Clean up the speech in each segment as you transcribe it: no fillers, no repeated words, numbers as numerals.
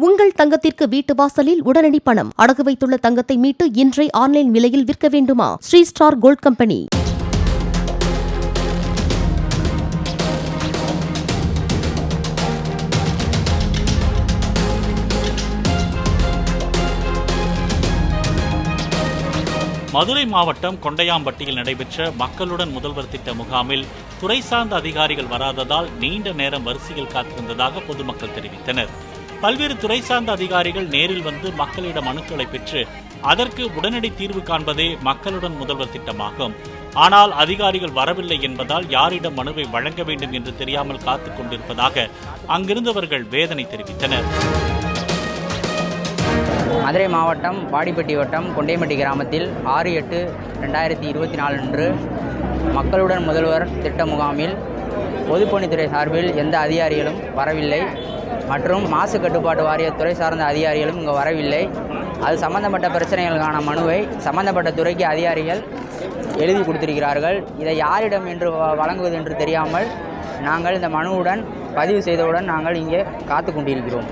உங்கள் தங்கத்திற்கு வீட்டு வாசலில் உடனடி பணம். அடகு வைத்துள்ள தங்கத்தை மீட்டு இன்றே ஆன்லைன் விலையில் விற்க வேண்டுமா? Shri star gold company. Madurai மாவட்டம் கொண்டையாம்பட்டியில் நடைபெற்ற மக்களுடன் முதல்வர் திட்ட முகாமில் துறை சார்ந்த அதிகாரிகள் வராததால் நீண்ட நேரம் வரிசையில் காத்திருந்ததாக பொதுமக்கள் தெரிவித்தனர். பல்வேறு துறை சார்ந்த அதிகாரிகள் நேரில் வந்து மக்களிடம் மனுக்களை பெற்று அதற்கு உடனடி தீர்வு காண்பதே மக்களுடன் முதல்வர் திட்டமாகும். ஆனால் அதிகாரிகள் வரவில்லை என்பதால் யாரிடம் மனுவை வழங்க வேண்டும் என்று தெரியாமல் காத்துக் கொண்டிருப்பதாக அங்கிருந்தவர்கள் வேதனை தெரிவித்தனர். மதுரை மாவட்டம் வாடிப்பட்டி வட்டம் கொண்டையம்பட்டி கிராமத்தில் 6/8/2024 அன்று மக்களுடன் முதல்வர் திட்ட முகாமில் பொதுப்பணித்துறை சார்பில் எந்த அதிகாரிகளும் வரவில்லை மற்றும் மாசு கட்டுப்பாட்டு வாரிய துறை சார்ந்த அதிகாரிகளும் இங்கு வரவில்லை. அது சம்பந்தப்பட்ட பிரச்சனைகளுக்கான மனுவை சம்பந்தப்பட்ட துறைக்கு அதிகாரிகள் எழுதி கொடுத்திருக்கிறார்கள். இதை யாரிடம் என்று வழங்குவது என்று தெரியாமல் நாங்கள் இந்த மனுவுடன் பதிவு செய்தவுடன் நாங்கள் இங்கே காத்து கொண்டிருக்கிறோம்.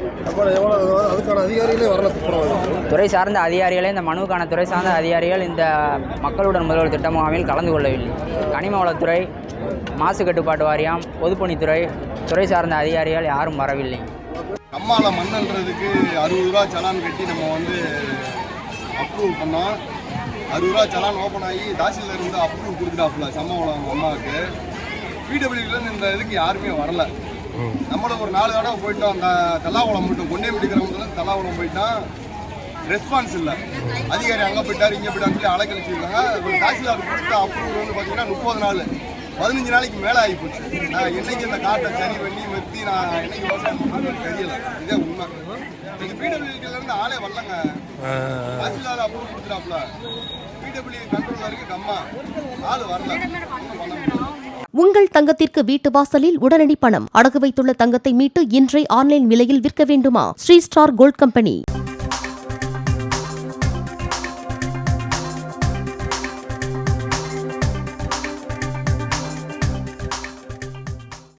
துறை சார்ந்த அதிகாரிகளே இந்த மனுவுக்கான துறை சார்ந்த அதிகாரிகள் இந்த மக்களுடன் முதல்வர் திட்ட முகாமில் கலந்து கொள்ளவில்லை. கனிம வளத்துறை, மாசு கட்டுப்பாட்டு வாரியம், பொதுப்பணித்துறை துறை சார்ந்த அதிகாரிகள் யாரும் வரவில்லை. அம்மால மண்ணுன்றதுக்கு 60 ரூபா சலான் கட்டி நம்ம அப்ரூவ் பண்ணோம். 60 ரூபா சலான் ஓப்பன் ஆகி தாசில்தார் இருந்து அப்ரூவ் கொடுத்துட்டாப்புல சம்பவம் அம்மாவுக்கு. பிடபிள்யூலேருந்து இந்த இதுக்கு யாருமே வரல. நம்மளும் ஒரு 4 தடவை போயிட்டோம். அந்த தல்லாகுளம் மட்டும் கொண்டேம்பட்டி கிராமத்தில் தல்லாகுளம் போயிட்டோம். ரெஸ்பான்ஸ் இல்லை. அதிகாரி அங்கே போயிட்டார் இங்கே போயிட்டான்னு சொல்லி அலைக்கழிச்சிருக்காங்க. ஒரு தாசில்தார் கொடுத்த அப்ரூவ் பார்த்தீங்கன்னா 30 நாள் 15 நாளைக்கு மேலே ஆகி போச்சு. நான் என்னைக்கு இந்த காட்டை சரி பண்ணி மெத்தி நான் என்னைக்கு விவசாயம் தெரியல. இதே உண்மை. இன்னைக்கு பிடபிள்யூலேருந்து ஆளே வரலங்க. தாசில்தார் அப்ரூவ் கொடுத்துட்டாப்புல. பிடபிள்யூ கண்ட்ரோலருக்கு கம்மா ஆள் வரல. உங்கள் தங்கத்திற்கு வீட்டு வாசலில் உடனடி பணம். அடகு வைத்துள்ள தங்கத்தை மீட்டு இன்றே ஆன்லைன் விலையில் விற்க வேண்டுமா? Shri star gold company.